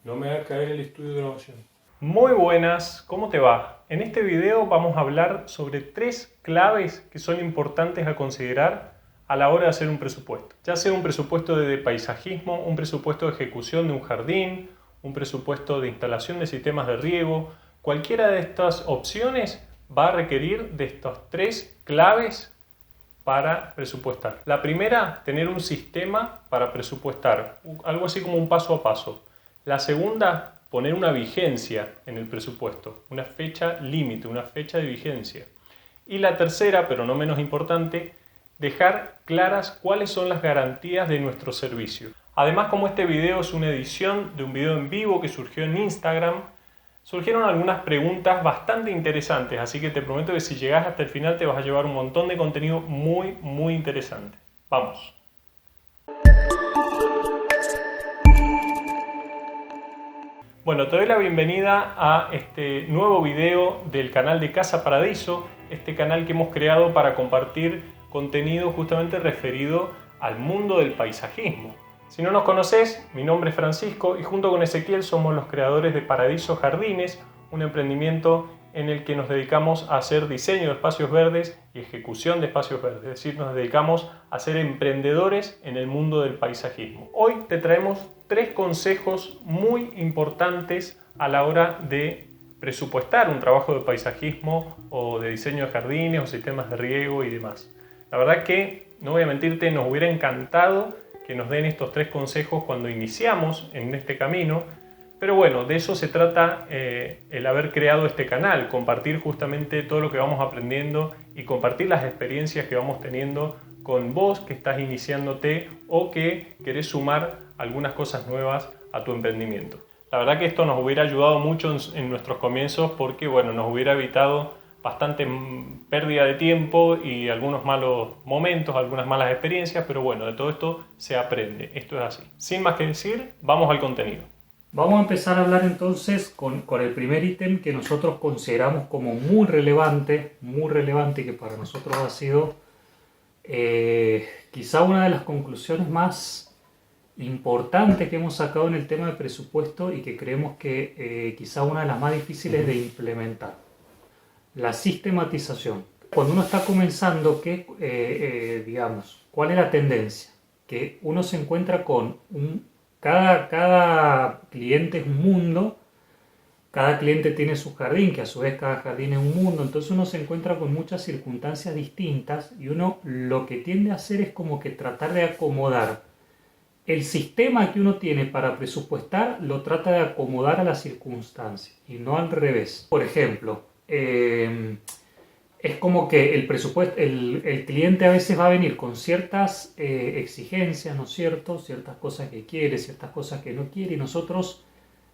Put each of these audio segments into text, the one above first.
No me haga caer el estudio de grabación. Muy buenas, ¿cómo te va? En este video vamos a hablar sobre 3 claves que son importantes a considerar a la hora de hacer un presupuesto. Ya sea un presupuesto de paisajismo, un presupuesto de ejecución de un jardín, un presupuesto de instalación de sistemas de riego, cualquiera de estas opciones va a requerir de estas 3 claves para presupuestar. La primera, tener un sistema para presupuestar, algo así como un paso a paso. La segunda, poner una vigencia en el presupuesto, una fecha límite, una fecha de vigencia. Y la tercera, pero no menos importante, dejar claras cuáles son las garantías de nuestro servicio. Además, como este video es una edición de un video en vivo que surgió en Instagram, surgieron algunas preguntas bastante interesantes, así que te prometo que si llegas hasta el final te vas a llevar un montón de contenido muy interesante. Vamos. Bueno, te doy la bienvenida a este nuevo video del canal de Casa Paradiso, este canal que hemos creado para compartir contenido justamente referido al mundo del paisajismo. Si no nos conoces, mi nombre es Francisco y junto con Ezequiel somos los creadores de Paradiso Jardines, un emprendimiento en el que nos dedicamos a hacer diseño de espacios verdes y ejecución de espacios verdes, es decir, nos dedicamos a ser emprendedores en el mundo del paisajismo. Hoy te traemos 3 consejos muy importantes a la hora de presupuestar un trabajo de paisajismo o de diseño de jardines o sistemas de riego y demás. La verdad que, no voy a mentirte, nos hubiera encantado que nos den estos 3 consejos cuando iniciamos en este camino, pero bueno, de eso se trata el haber creado este canal, compartir justamente todo lo que vamos aprendiendo y compartir las experiencias que vamos teniendo con vos que estás iniciándote o que querés sumar algunas cosas nuevas a tu emprendimiento. La verdad que esto nos hubiera ayudado mucho en nuestros comienzos porque bueno, nos hubiera evitado bastante pérdida de tiempo y algunos malos momentos, algunas malas experiencias, pero bueno, de todo esto se aprende, esto es así. Sin más que decir, vamos al contenido. Vamos a empezar a hablar entonces con el primer ítem que nosotros consideramos como muy relevante que para nosotros ha sido quizá una de las conclusiones más importantes que hemos sacado en el tema de presupuesto y que creemos que quizá una de las más difíciles de implementar. La sistematización. Cuando uno está comenzando, ¿cuál es la tendencia? Que uno se encuentra con cada cliente es un mundo, cada cliente tiene su jardín, que a su vez cada jardín es un mundo, entonces uno se encuentra con muchas circunstancias distintas y uno lo que tiende a hacer es como que tratar de acomodar el sistema que uno tiene para presupuestar, lo trata de acomodar a las circunstancias y no al revés. Por ejemplo, es como que el presupuesto, el cliente a veces va a venir con ciertas exigencias, ¿no es cierto? Ciertas cosas que quiere, ciertas cosas que no quiere y nosotros,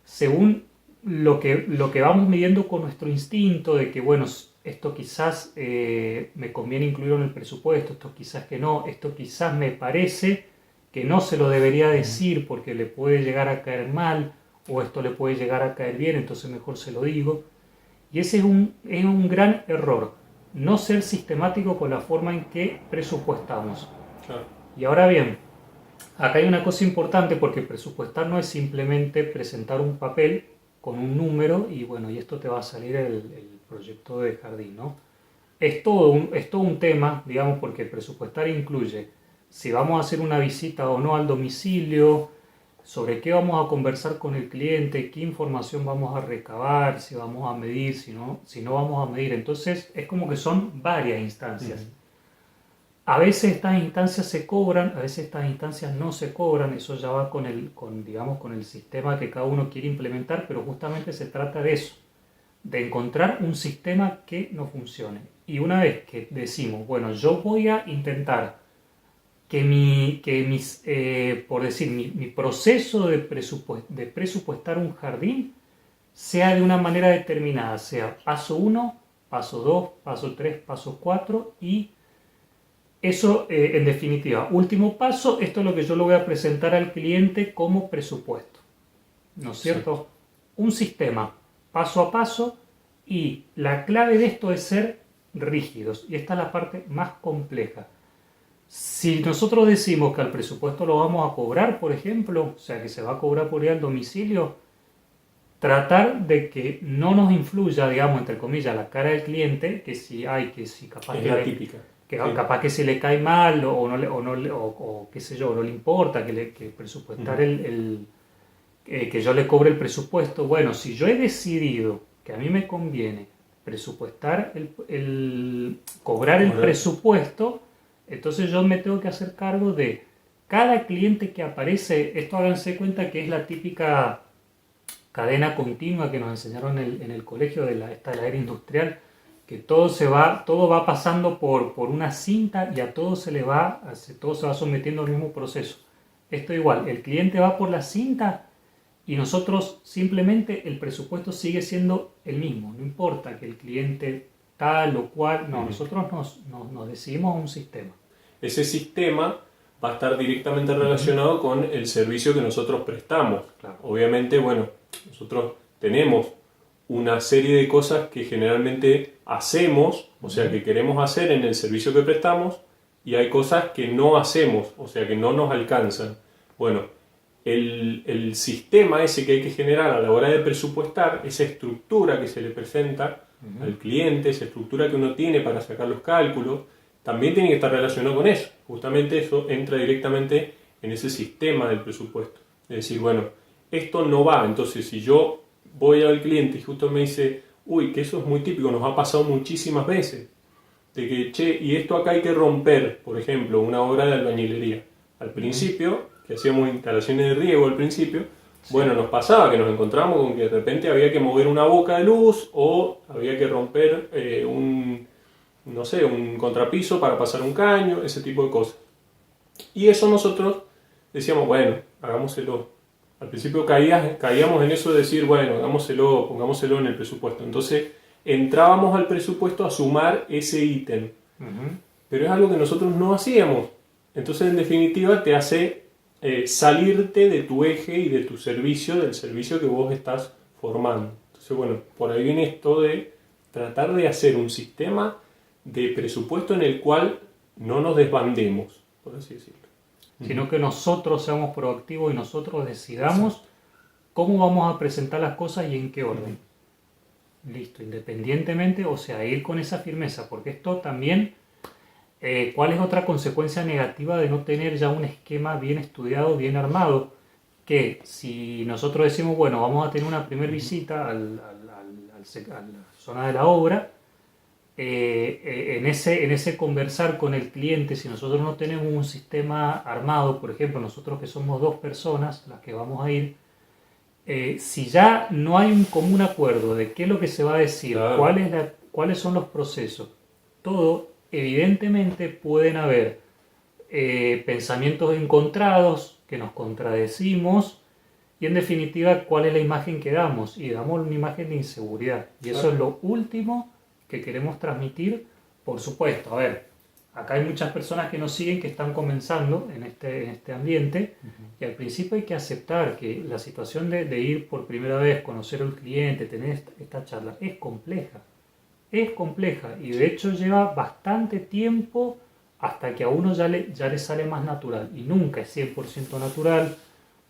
según lo que vamos midiendo con nuestro instinto de que, bueno, esto quizás me conviene incluirlo en el presupuesto, esto quizás que no, esto quizás me parece que no se lo debería decir porque le puede llegar a caer mal o esto le puede llegar a caer bien, entonces mejor se lo digo. Y ese es un gran error, no ser sistemático con la forma en que presupuestamos. Claro. Y ahora bien, acá hay una cosa importante porque presupuestar no es simplemente presentar un papel con un número y bueno, y esto te va a salir el proyecto de jardín, ¿no? Es todo un tema, digamos, porque presupuestar incluye si vamos a hacer una visita o no al domicilio, sobre qué vamos a conversar con el cliente, qué información vamos a recabar, si vamos a medir, si no vamos a medir. Entonces es como que son varias instancias. A veces estas instancias se cobran, a veces estas instancias no se cobran, eso ya va con el sistema que cada uno quiere implementar, pero justamente se trata de eso, de encontrar un sistema que nos funcione. Y una vez que decimos, bueno, yo voy a intentar que mi proceso de presupuestar un jardín sea de una manera determinada, sea paso 1, paso 2, paso 3, paso 4 y eso en definitiva, último paso, esto es lo que yo le voy a presentar al cliente como presupuesto, ¿no es cierto? Sí. Un sistema paso a paso y la clave de esto es ser rígidos y esta es la parte más compleja. Si nosotros decimos que al presupuesto lo vamos a cobrar, por ejemplo, o sea que se va a cobrar por ir al domicilio, tratar de que no nos influya, digamos, entre comillas, la cara del cliente, que si capaz Es que la típica. que Sí. capaz que se le cae mal o qué sé yo, no le importa que presupuestar que yo le cobre el presupuesto. Bueno, si yo he decidido que a mí me conviene presupuestar cobrar el presupuesto, entonces yo me tengo que hacer cargo de cada cliente que aparece. Esto háganse cuenta que es la típica cadena continua que nos enseñaron en el colegio de la era industrial, que todo va pasando por una cinta y a todo todo se va sometiendo al mismo proceso. Esto igual, el cliente va por la cinta y nosotros simplemente el presupuesto sigue siendo el mismo, no importa que el cliente tal o cual, no, nosotros nos decidimos un sistema. Ese sistema va a estar directamente relacionado con el servicio que nosotros prestamos. Claro. Obviamente, bueno, nosotros tenemos una serie de cosas que generalmente hacemos, o sea, que queremos hacer en el servicio que prestamos, y hay cosas que no hacemos, o sea, que no nos alcanzan. Bueno, el sistema ese que hay que generar a la hora de presupuestar, esa estructura que se le presenta al cliente, esa estructura que uno tiene para sacar los cálculos, también tiene que estar relacionado con eso. Justamente eso entra directamente en ese sistema del presupuesto. Es decir, bueno, esto no va, entonces si yo voy al cliente y justo me dice, uy, que eso es muy típico, nos ha pasado muchísimas veces, de que, che, y esto acá hay que romper, por ejemplo, una obra de albañilería. Al principio, que hacíamos instalaciones de riego al principio, bueno, nos pasaba que nos encontramos con que de repente había que mover una boca de luz o había que romper un contrapiso para pasar un caño, ese tipo de cosas. Y eso nosotros decíamos, bueno, hagámoselo. Al principio caíamos en eso de decir, bueno, hagámoselo, pongámoselo en el presupuesto. Entonces entrábamos al presupuesto a sumar ese ítem. Pero es algo que nosotros no hacíamos. Entonces, en definitiva, te hace salirte de tu eje y de tu servicio, del servicio que vos estás formando. Entonces, bueno, por ahí viene esto de tratar de hacer un sistema de presupuesto en el cual no nos desbandemos, por así decirlo. Sino que nosotros seamos proactivos y nosotros decidamos cómo vamos a presentar las cosas y en qué orden. Listo, independientemente, o sea, ir con esa firmeza, porque esto también, ¿cuál es otra consecuencia negativa de no tener ya un esquema bien estudiado, bien armado? Que si nosotros decimos, bueno, vamos a tener una primera visita a la zona de la obra, en ese conversar con el cliente, si nosotros no tenemos un sistema armado, por ejemplo, nosotros que somos 2 personas las que vamos a ir, si ya no hay un común acuerdo de qué es lo que se va a decir, claro, cuáles son los procesos, todo, evidentemente pueden haber pensamientos encontrados, que nos contradecimos, y en definitiva, ¿cuál es la imagen que damos? Y damos una imagen de inseguridad. Y eso es lo último que queremos transmitir, por supuesto. A ver, acá hay muchas personas que nos siguen que están comenzando en este ambiente, y al principio hay que aceptar que la situación de ir por primera vez, conocer al cliente, tener esta charla, es compleja, y de hecho lleva bastante tiempo hasta que a uno ya le sale más natural, y nunca es 100% natural,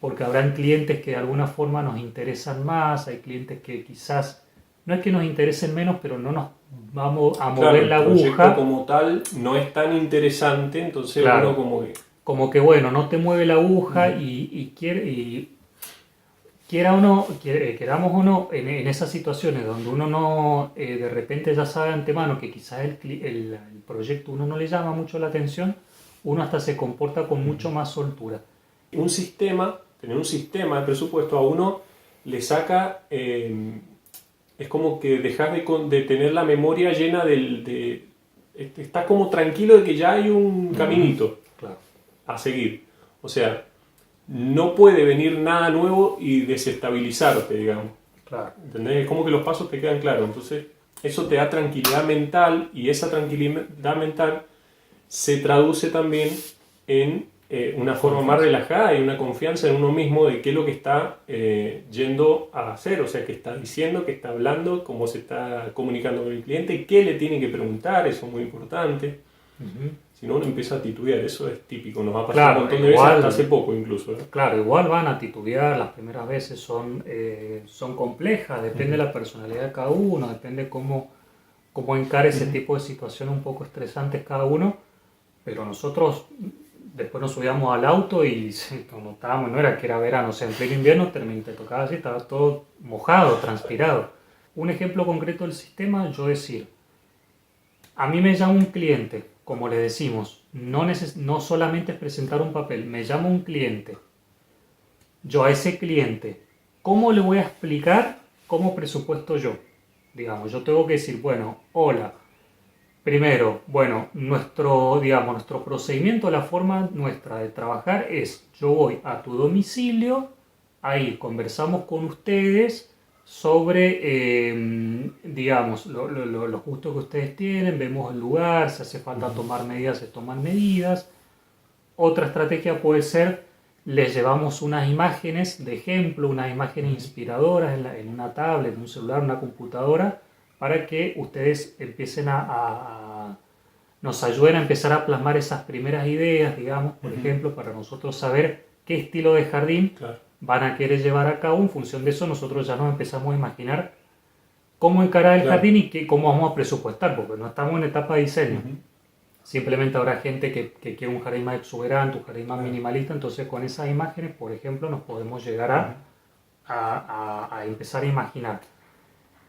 porque habrán clientes que de alguna forma nos interesan más, hay clientes que quizás no es que nos interesen menos, pero no nos vamos a mover la aguja. El proyecto como tal no es tan interesante, entonces claro, uno como que bueno, no te mueve la aguja queramos o no, en esas situaciones donde uno no, de repente ya sabe de antemano que quizás el proyecto uno no le llama mucho la atención, uno hasta se comporta con mucho más soltura. Tener un sistema de presupuesto a uno le saca, es como que dejas de tener la memoria llena estás como tranquilo de que ya hay un caminito claro, a seguir. O sea, no puede venir nada nuevo y desestabilizarte, digamos. claro. ¿Entendés? Es como que los pasos te quedan claros. Entonces, eso te da tranquilidad mental, y esa tranquilidad mental se traduce también en una forma más relajada y una confianza en uno mismo de qué es lo que está yendo a hacer, o sea, qué está diciendo, qué está hablando, cómo se está comunicando con el cliente, qué le tiene que preguntar, eso es muy importante. si no uno empieza a titubear. Eso es típico, nos ha pasado Claro, un montón de veces, igual- hasta hace poco incluso. Claro, igual van a titubear, las primeras veces son complejas, depende de la personalidad de cada uno, depende cómo encare ese tipo de situaciones un poco estresantes cada uno, pero nosotros después nos subíamos al auto y como estábamos, no era que era verano, o sea, en pleno invierno te tocaba así, estaba todo mojado, transpirado. Un ejemplo concreto del sistema, yo decir, a mí me llama un cliente, como le decimos, no solamente es presentar un papel, me llama un cliente. Yo a ese cliente, ¿cómo le voy a explicar cómo presupuesto yo? Digamos, yo tengo que decir, bueno, hola, primero, bueno, nuestro procedimiento, la forma nuestra de trabajar es, yo voy a tu domicilio, ahí conversamos con ustedes sobre, digamos, los gustos que ustedes tienen, vemos el lugar, si hace falta tomar medidas, se toman medidas. Otra estrategia puede ser, les llevamos unas imágenes de ejemplo, unas imágenes inspiradoras en una tablet, en un celular, una computadora, para que ustedes empiecen nos ayuden a empezar a plasmar esas primeras ideas, digamos, por ejemplo, para nosotros saber qué estilo de jardín van a querer llevar a cabo. En función de eso, nosotros ya nos empezamos a imaginar cómo encarar el jardín y cómo vamos a presupuestar, porque no estamos en etapa de diseño. Simplemente habrá gente que quiere un jardín más exuberante, un jardín más minimalista, entonces con esas imágenes, por ejemplo, nos podemos llegar a empezar a imaginar.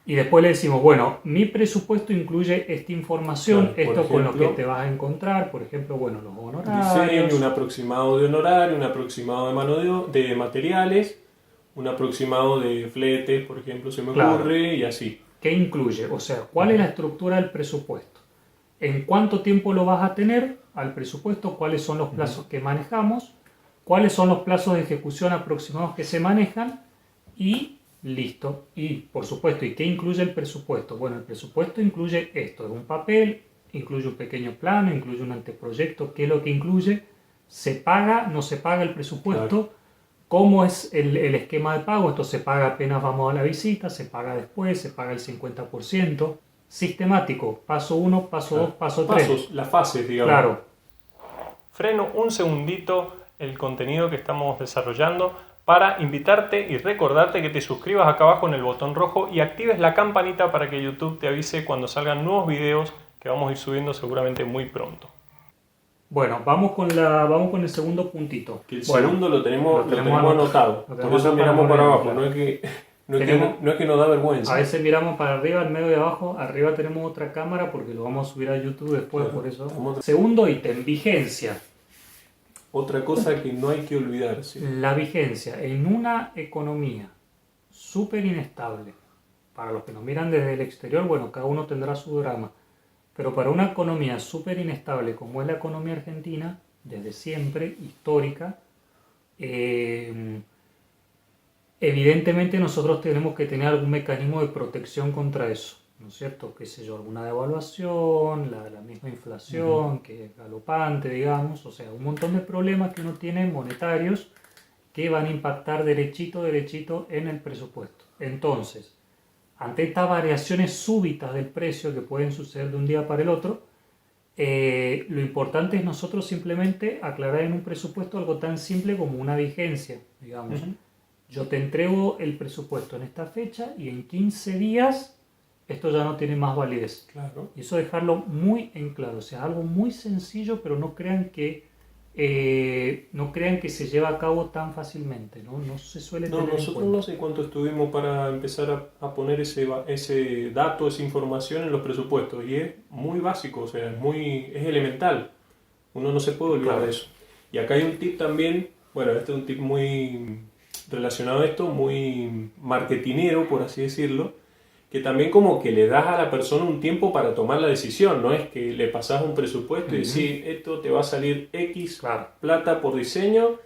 Y después le decimos, bueno, mi presupuesto incluye esta información, esto con lo que te vas a encontrar, por ejemplo, bueno, los honorarios. Diseño, un aproximado de honorario, un aproximado de mano de materiales, un aproximado de fletes, por ejemplo, se me ocurre, y así. ¿Qué incluye? O sea, ¿cuál es la estructura del presupuesto? ¿En cuánto tiempo lo vas a tener al presupuesto? ¿Cuáles son los plazos que manejamos? ¿Cuáles son los plazos de ejecución aproximados que se manejan? Y listo. Y, por supuesto, ¿y qué incluye el presupuesto? Bueno, el presupuesto incluye esto, es un papel, incluye un pequeño plano, incluye un anteproyecto. ¿Qué es lo que incluye? ¿Se paga? ¿No se paga el presupuesto? Claro. ¿Cómo es el esquema de pago? Esto se paga apenas vamos a la visita, se paga después, se paga el 50%. Sistemático, paso 1, paso 2, paso 3. Pasos, las fases, digamos. Claro. Freno un segundito el contenido que estamos desarrollando para invitarte y recordarte que te suscribas acá abajo en el botón rojo y actives la campanita para que YouTube te avise cuando salgan nuevos videos que vamos a ir subiendo seguramente muy pronto. Bueno, vamos con el segundo puntito. Que el segundo lo tenemos anotado. Por eso miramos para abajo, claro. No es que nos da vergüenza. A veces miramos para arriba, al medio y abajo. Arriba tenemos otra cámara porque lo vamos a subir a YouTube después, claro, por eso. Segundo ítem, vigencia. Otra cosa que no hay que olvidarse. La vigencia en una economía súper inestable. Para los que nos miran desde el exterior, bueno, cada uno tendrá su drama. Pero para una economía súper inestable como es la economía argentina, desde siempre, histórica, evidentemente nosotros tenemos que tener algún mecanismo de protección contra eso, ¿no es cierto? Qué sé yo, alguna devaluación, la misma inflación, que es galopante, digamos, o sea, un montón de problemas que uno tiene monetarios que van a impactar derechito en el presupuesto. Entonces, ante estas variaciones súbitas del precio que pueden suceder de un día para el otro, lo importante es nosotros simplemente aclarar en un presupuesto algo tan simple como una vigencia, digamos. Yo te entrego el presupuesto en esta fecha y en 15 días esto ya no tiene más validez. Claro. Y eso dejarlo muy en claro, o sea, algo muy sencillo, pero no crean que se lleva a cabo tan fácilmente, no se suele tener en cuenta. Nosotros no sé cuánto estuvimos para empezar a poner ese dato, esa información en los presupuestos, y es muy básico, o sea, es elemental, uno no se puede olvidar de eso. Y acá hay un tip también, bueno, este es un tip muy relacionado a esto, muy marketinero, por así decirlo, que también como que le das a la persona un tiempo para tomar la decisión, no es que le pasas un presupuesto y decís, esto te va a salir X plata por diseño,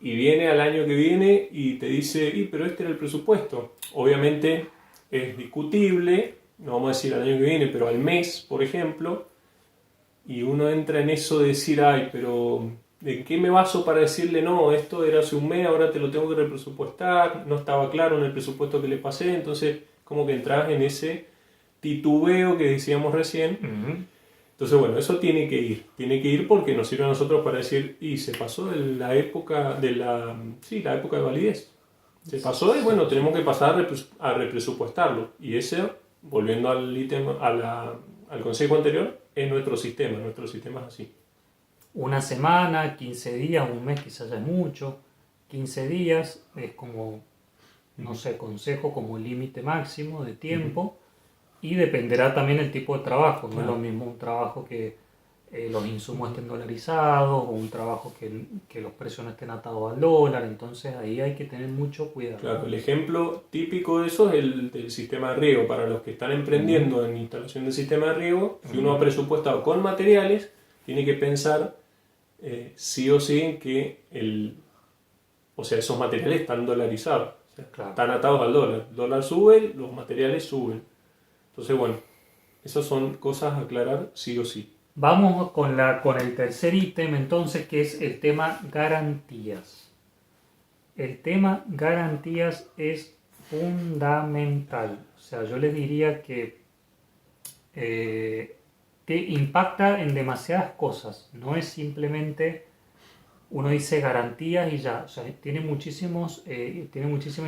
y viene al año que viene y te dice, pero este era el presupuesto. Obviamente es discutible, no vamos a decir al año que viene, pero al mes, por ejemplo, y uno entra en eso de decir, pero ¿de qué me baso para decirle no? Esto era hace un mes, ahora te lo tengo que represupuestar, no estaba claro en el presupuesto que le pasé, entonces como que entras en ese titubeo que decíamos recién. Entonces, bueno, eso tiene que ir porque nos sirve a nosotros para decir, y se pasó de la época la época de validez. Se pasó y bueno, tenemos que pasar a represupuestarlo. Y ese, volviendo al ítem, al consejo anterior, es nuestro sistema es así. Una semana, 15 días, un mes quizás ya es mucho. 15 días es como, no sé, consejo como límite máximo de tiempo. Y dependerá también el tipo de trabajo. No es lo mismo un trabajo que los insumos estén dolarizados o un trabajo que los precios no estén atados al dólar. Entonces ahí hay que tener mucho cuidado. Claro, el ejemplo típico de eso es el del sistema de riego. Para los que están emprendiendo en instalación del sistema de riego, si uno ha presupuestado con materiales, tiene que pensar sí o sí en que esos materiales están dolarizados. O sea, Claro. Están atados al dólar. El dólar sube, los materiales suben. Entonces, bueno, esas son cosas a aclarar sí o sí. Vamos con el tercer ítem entonces, que es el tema garantías. El tema garantías es fundamental. O sea, yo les diría que impacta en demasiadas cosas. No es simplemente uno dice garantías y ya. O sea, tiene muchísima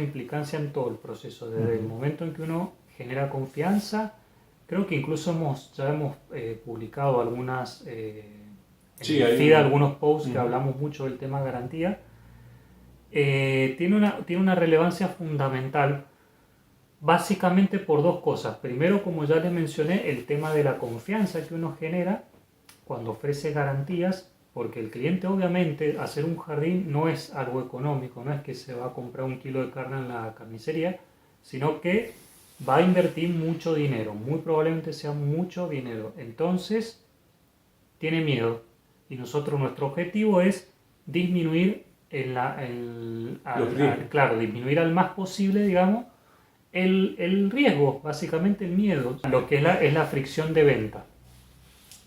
implicancia en todo el proceso. Desde el momento en que uno genera confianza. Creo que incluso ya hemos publicado algunos posts que hablamos mucho del tema garantía. Tiene una relevancia fundamental básicamente por dos cosas. Primero, como ya les mencioné, el tema de la confianza que uno genera cuando ofrece garantías, porque el cliente obviamente hacer un jardín no es algo económico, no es que se va a comprar 1 kilo de carne en la carnicería, sino que va a invertir mucho dinero, muy probablemente sea mucho dinero. Entonces, tiene miedo. Y nuestro objetivo es disminuir disminuir al más posible, digamos, el riesgo, básicamente el miedo, lo que es la fricción de venta.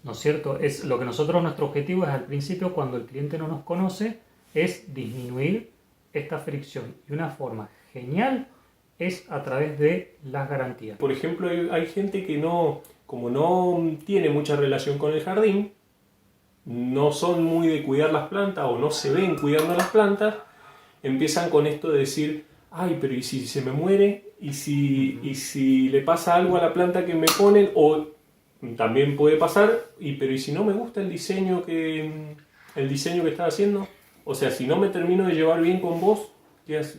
¿No es cierto? Es lo que nuestro objetivo es al principio, cuando el cliente no nos conoce, es disminuir esta fricción. Y una forma genial es a través de las garantías. Por ejemplo, hay gente que como no tiene mucha relación con el jardín, no son muy de cuidar las plantas o no se ven cuidando las plantas, empiezan con esto de decir, ay, pero ¿y si se me muere? ¿Y si le pasa algo a la planta que me ponen? O también puede pasar, pero ¿y si no me gusta el diseño que estás haciendo? O sea, si no me termino de llevar bien con vos,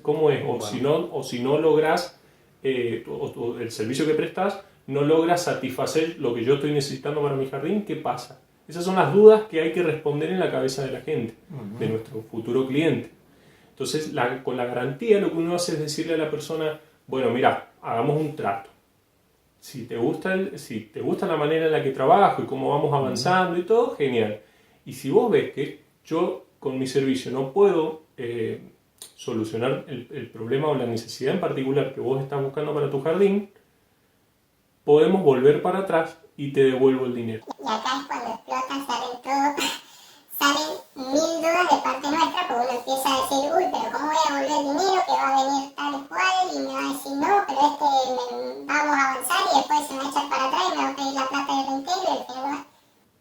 ¿cómo es? O si no logras, el servicio que prestas, no logras satisfacer lo que yo estoy necesitando para mi jardín, ¿qué pasa? Esas son las dudas que hay que responder en la cabeza de la gente, de nuestro futuro cliente. Entonces, con la garantía lo que uno hace es decirle a la persona, bueno, mira, hagamos un trato. Si te gusta la manera en la que trabajo y cómo vamos avanzando y todo, genial. Y si vos ves que yo con mi servicio no puedo solucionar el problema o la necesidad en particular que vos estás buscando para tu jardín, podemos volver para atrás y te devuelvo el dinero. Y acá es cuando explota, salen 1000 dudas de parte nuestra, porque uno empieza a decir, uy, pero ¿cómo voy a volver el dinero? Que va a venir tal y cual, y me va a decir, no, pero vamos a avanzar y después se me va a echar para atrás y me va a pedir la plata de reintegro y al final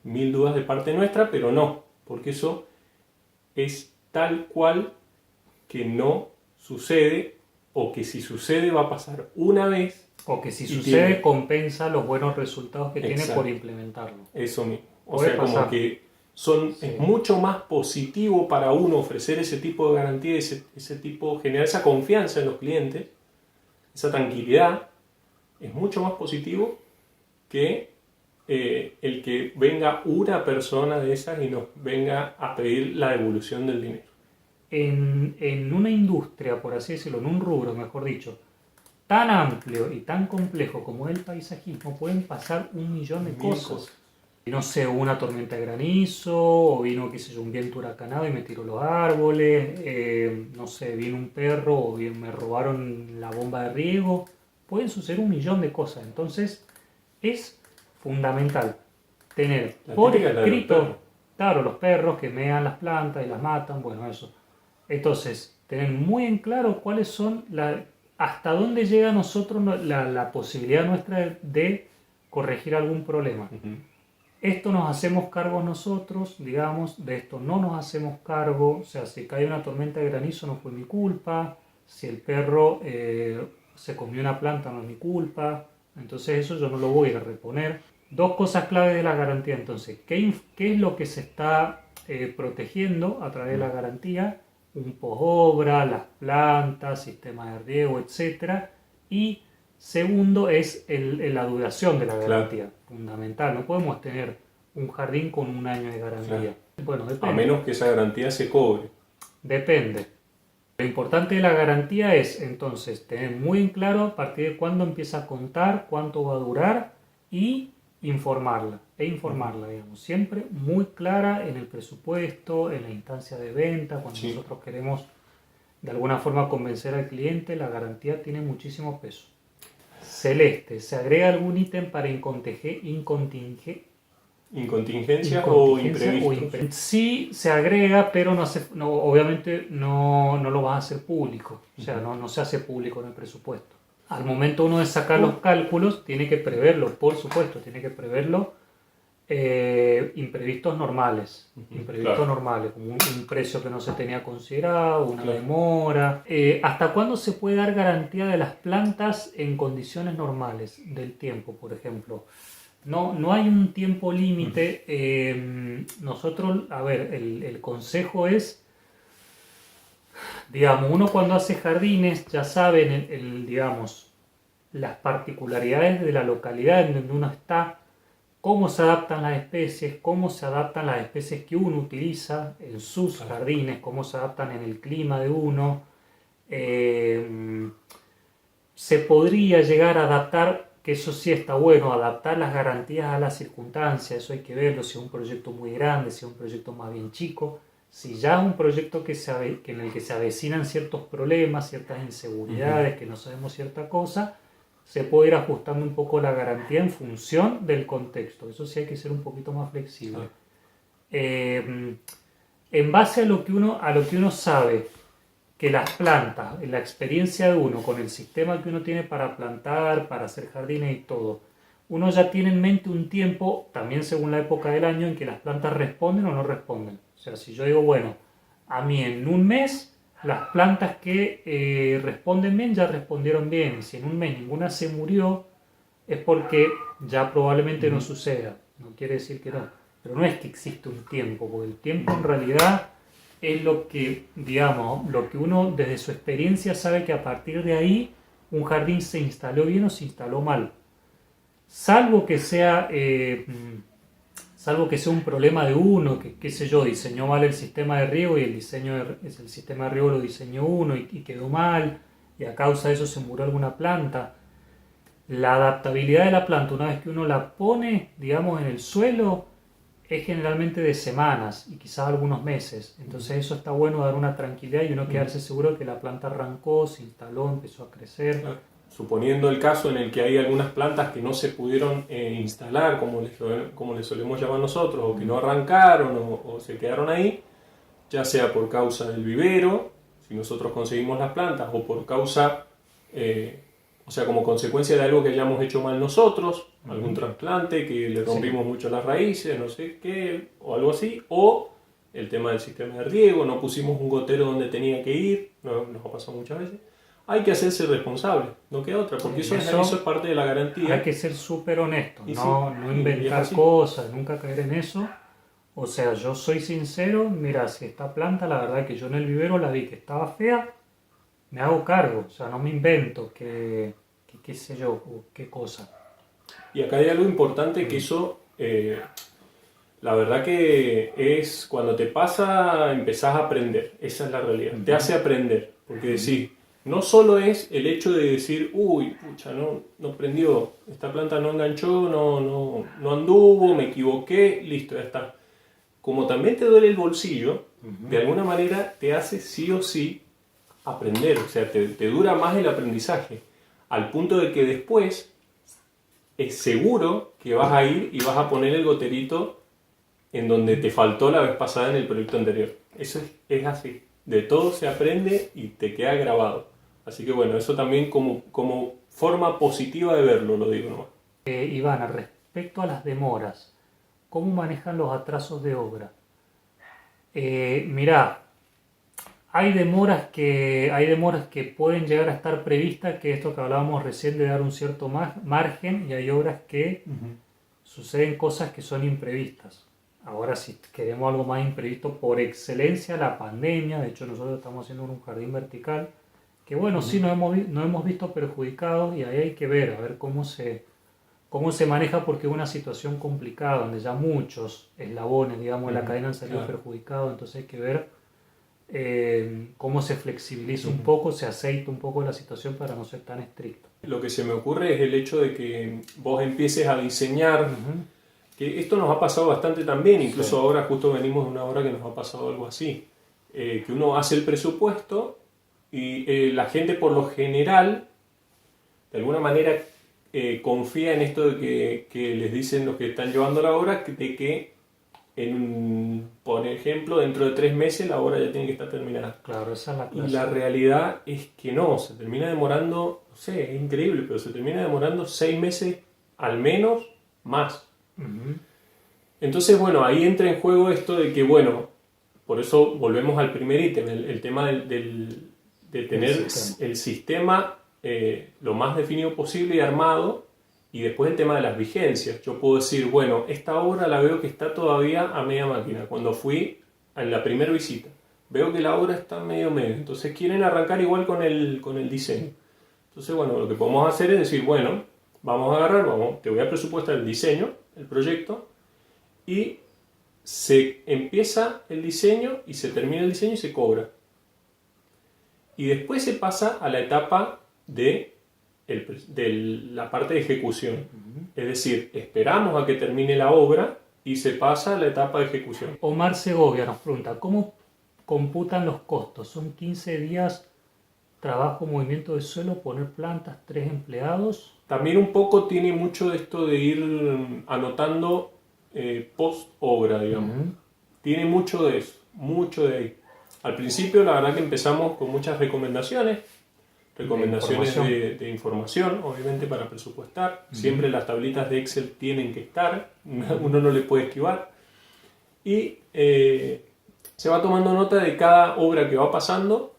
1000 dudas de parte nuestra, pero no, porque eso es tal cual que no sucede, o que si sucede va a pasar una vez. O que si sucede compensa los buenos resultados que tiene por implementarlo. Eso mismo. O sea, como que es mucho más positivo para uno ofrecer ese tipo de garantía, generar esa confianza en los clientes, esa tranquilidad, es mucho más positivo que el que venga una persona de esas y nos venga a pedir la devolución del dinero. En una industria, por así decirlo, en un rubro, mejor dicho, tan amplio y tan complejo como es el paisajismo, pueden pasar 1.000.000 de cosas. No sé, una tormenta de granizo, o vino, qué sé yo, un viento huracanado y me tiró los árboles, no sé, vino un perro o me robaron la bomba de riego. Pueden suceder 1.000.000 de cosas. Entonces, es fundamental tener por escrito, claro, los perros que mean las plantas y las matan, bueno, eso. Entonces, tener muy en claro cuáles son hasta dónde llega a nosotros la posibilidad nuestra de corregir algún problema. Esto nos hacemos cargo nosotros, digamos, de esto no nos hacemos cargo, o sea, si cae una tormenta de granizo no fue mi culpa, si el perro se comió una planta no es mi culpa, entonces eso yo no lo voy a reponer. Dos cosas claves de la garantía, entonces, ¿qué es lo que se está protegiendo a través de la garantía? Un post-obra, las plantas, sistemas de riego, etc. Y segundo es la duración de la garantía, fundamental. No podemos tener un jardín con un año de garantía. Claro. Bueno, depende. A menos que esa garantía se cobre. Depende. Lo importante de la garantía es entonces tener muy en claro a partir de cuándo empieza a contar, cuánto va a durar y informarla. Digamos, siempre muy clara en el presupuesto, en la instancia de venta, cuando Sí. nosotros queremos de alguna forma convencer al cliente, la garantía tiene muchísimo peso. Celeste, ¿se agrega algún ítem para ¿Incontingencias o imprevistos? Sí, se agrega, pero obviamente no lo vas a hacer público. O sea, no se hace público en el presupuesto. Al momento uno de sacar los cálculos, tiene que preverlo, por supuesto, tiene que preverlo imprevistos normales. Claro. Normales, como un precio que no se tenía considerado, una Claro. demora. ¿Hasta cuándo se puede dar garantía de las plantas en condiciones normales del tiempo, por ejemplo? No hay un tiempo límite. Nosotros, a ver, el consejo es, digamos, uno cuando hace jardines ya sabe, digamos, las particularidades de la localidad en donde uno está, cómo se adaptan las especies, que uno utiliza en sus jardines, cómo se adaptan en el clima de uno. Se podría llegar a adaptar, que eso sí está bueno, adaptar las garantías a las circunstancias, eso hay que verlo, si es un proyecto muy grande, si es un proyecto más bien chico, si ya es un proyecto en el que se avecinan ciertos problemas, ciertas inseguridades, que no sabemos cierta cosa, se puede ir ajustando un poco la garantía en función del contexto, eso sí hay que ser un poquito más flexible. En base a lo que uno sabe, que las plantas, en la experiencia de uno, con el sistema que uno tiene para plantar, para hacer jardines y todo, uno ya tiene en mente un tiempo, también según la época del año, en que las plantas responden o no responden. O sea, si yo digo, bueno, a mí en un mes, las plantas que responden bien ya respondieron bien, y si en un mes ninguna se murió, es porque ya probablemente no suceda. No quiere decir que no. Pero no es que existe un tiempo, porque el tiempo en realidad es lo que, digamos, lo que uno desde su experiencia sabe que a partir de ahí un jardín se instaló bien o se instaló mal. Salvo que sea un problema de uno, que qué sé yo, diseñó mal el sistema de riego y el sistema de riego lo diseñó uno y quedó mal y a causa de eso se murió alguna planta. La adaptabilidad de la planta una vez que uno la pone, digamos, en el suelo, es generalmente de semanas y quizás algunos meses. Entonces eso está bueno, dar una tranquilidad y uno quedarse seguro que la planta arrancó, se instaló, empezó a crecer. Claro. Suponiendo el caso en el que hay algunas plantas que no se pudieron instalar, como les solemos llamar nosotros, o que no arrancaron o se quedaron ahí, ya sea por causa del vivero, si nosotros conseguimos las plantas, o por causa, o sea, como consecuencia de algo que hayamos hecho mal nosotros, algún trasplante, que le rompimos mucho las raíces, no sé qué, o algo así, o el tema del sistema de riego, no pusimos un gotero donde tenía que ir, nos ha pasado muchas veces. Hay que hacerse responsable, no queda otra, porque eso es parte de la garantía. Hay que ser súper honesto, Y no inventar cosas, nunca caer en eso. O sea, yo soy sincero, mira, si esta planta, la verdad que yo en el vivero la vi que estaba fea, me hago cargo, o sea, no me invento qué sé yo, o qué cosa. Y acá hay algo importante que eso, la verdad que es cuando te pasa, empezás a aprender, esa es la realidad, te hace aprender, porque decís, no solo es el hecho de decir, uy, pucha, no prendió, esta planta no enganchó, no anduvo, me equivoqué, listo, ya está. Como también te duele el bolsillo, de alguna manera te hace sí o sí aprender, o sea, te dura más el aprendizaje, al punto de que después es seguro que vas a ir y vas a poner el goterito en donde te faltó la vez pasada en el proyecto anterior. Eso es así. De todo se aprende y te queda grabado. Así que bueno, eso también como forma positiva de verlo, lo digo nomás. Ivana, respecto a las demoras, ¿cómo manejan los atrasos de obra? Mirá, hay demoras que pueden llegar a estar previstas, que esto que hablábamos recién de dar un cierto margen, y hay obras que suceden cosas que son imprevistas. Ahora, si queremos algo más imprevisto, por excelencia la pandemia. De hecho, nosotros estamos haciendo un jardín vertical que, bueno, sí nos hemos visto perjudicados, y ahí hay que ver, a ver cómo se maneja, porque es una situación complicada donde ya muchos eslabones, digamos, de la cadena han salido perjudicados. Entonces hay que ver cómo se flexibiliza un poco, se aceita un poco la situación para no ser tan estricto. Lo que se me ocurre es el hecho de que vos empieces a diseñar, que esto nos ha pasado bastante también, incluso ahora justo venimos de una hora que nos ha pasado algo así, que uno hace el presupuesto y la gente por lo general, de alguna manera, confía en esto de que les dicen los que están llevando la obra, de que, por ejemplo, dentro de 3 meses la obra ya tiene que estar terminada. Claro, esa es la clase. Y la realidad es que no, se termina demorando, no sé, es increíble, pero se termina demorando 6 meses al menos más. Entonces, bueno, ahí entra en juego esto de que, bueno, por eso volvemos al primer ítem, el tema de tener el sistema lo más definido posible y armado, y después el tema de las vigencias. Yo puedo decir, bueno, esta obra la veo que está todavía a media máquina. Cuando fui en la primera visita, veo que la obra está medio, entonces quieren arrancar igual con el diseño. Entonces, bueno, lo que podemos hacer es decir, bueno, vamos a agarrar, te voy a presupuestar el diseño, el proyecto, y se empieza el diseño y se termina el diseño y se cobra. Y después se pasa a la etapa de la parte de ejecución. Es decir, esperamos a que termine la obra y se pasa a la etapa de ejecución. Omar Segovia nos pregunta, ¿cómo computan los costos? ¿Son 15 días trabajo, movimiento de suelo, poner plantas, 3 empleados? También un poco tiene mucho de esto de ir anotando post obra, digamos. Tiene mucho de eso, mucho de ahí. Al principio la verdad que empezamos con muchas recomendaciones de información, obviamente, para presupuestar. Siempre las tablitas de Excel tienen que estar, uno no le puede esquivar. Y se va tomando nota de cada obra que va pasando.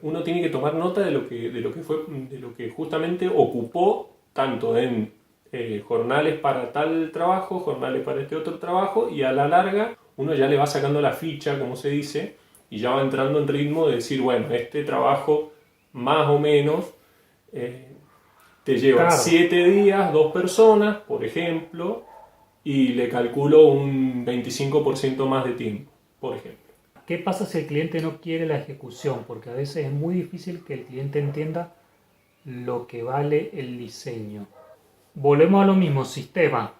Uno tiene que tomar nota de lo que justamente ocupó, tanto en jornales para tal trabajo, jornales para este otro trabajo, y a la larga uno ya le va sacando la ficha, como se dice, y ya va entrando en ritmo de decir, bueno, este trabajo más o menos te lleva 7 días, 2 personas, por ejemplo, y le calculo un 25% más de tiempo, por ejemplo. ¿Qué pasa si el cliente no quiere la ejecución? Porque a veces es muy difícil que el cliente entienda lo que vale el diseño. Volvemos a lo mismo, sistema.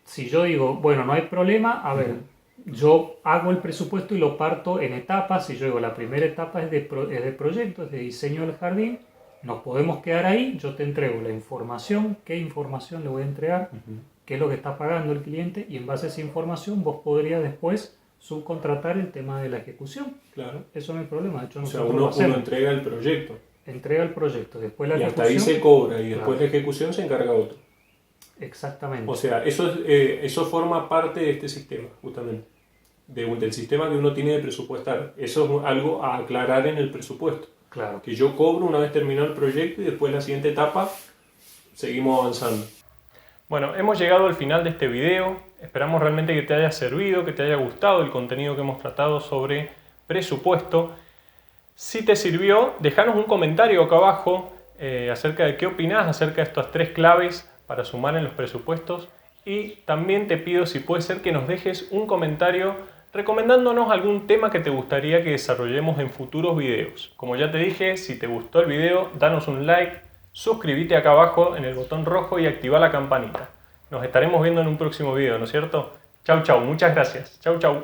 Si yo digo, bueno, no hay problema, a ver, yo hago el presupuesto y lo parto en etapas. Si yo digo, la primera etapa es de proyecto, es de diseño del jardín, nos podemos quedar ahí, yo te entrego la información, qué información le voy a entregar, qué es lo que está pagando el cliente, y en base a esa información vos podrías después subcontratar el tema de la ejecución. Claro. Eso no hay problema. De hecho, uno entrega el proyecto. Entrega el proyecto, después la ejecución. Y hasta ahí se cobra, y después la ejecución se encarga otro. Exactamente. O sea, eso forma parte de este sistema, justamente. Del sistema que uno tiene de presupuestar. Eso es algo a aclarar en el presupuesto. Claro. Que yo cobro una vez terminado el proyecto y después la siguiente etapa seguimos avanzando. Bueno, hemos llegado al final de este video. Esperamos realmente que te haya servido, que te haya gustado el contenido que hemos tratado sobre presupuesto. Si te sirvió, déjanos un comentario acá abajo acerca de qué opinás acerca de estas 3 claves para sumar en los presupuestos. Y también te pido, si puede ser, que nos dejes un comentario recomendándonos algún tema que te gustaría que desarrollemos en futuros videos. Como ya te dije, si te gustó el video, danos un like, suscríbete acá abajo en el botón rojo y activa la campanita. Nos estaremos viendo en un próximo video, ¿no es cierto? Chau, chau, muchas gracias. Chau, chau.